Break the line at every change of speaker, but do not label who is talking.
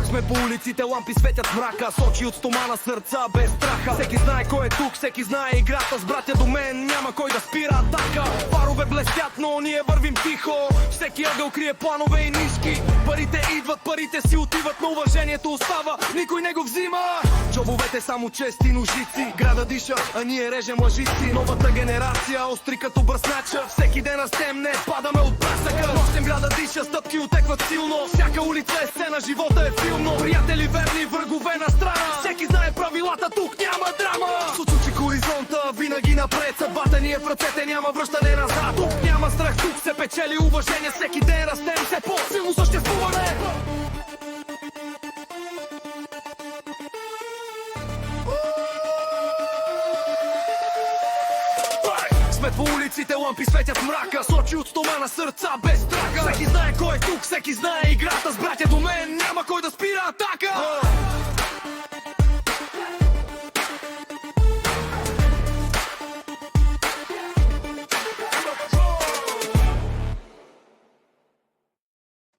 сме по улиците, лампи светят в мрака, с очи от стомана, сърца без страха. Всеки знае кой е тук, всеки знае играта. С братя до мен няма кой да спира атака. Фарове блестят, но ние вървим тихо. Всеки ъгъл крие планове и нишки. Парите идват, парите си отиват, но уважението остава, никой не го взима. Джобовете само чести ножици. Града диша, а ние режем лъжици. Новата генерация, остри като бръснача. Всеки ден растем, не падаме от прасъка. Нощем града диша, стъпки отекват силно. Всяка улица е сцена, живота е филмно. Приятели верни, врагове на страна. Всеки знае правилата, тук няма драма. С очи хоризонта, винаги напред. Съдбата ни е в ръцете, няма връщане назад. Тук няма страх, тук се печели уважение. Всеки ден растем, все по-силно съществуване. Сме по улиците, лампи светят в мрака, с очи от стомана, сърца без страха. Всеки знае кой е тук, всеки знае играта. С братя до мен няма кой да спира атака.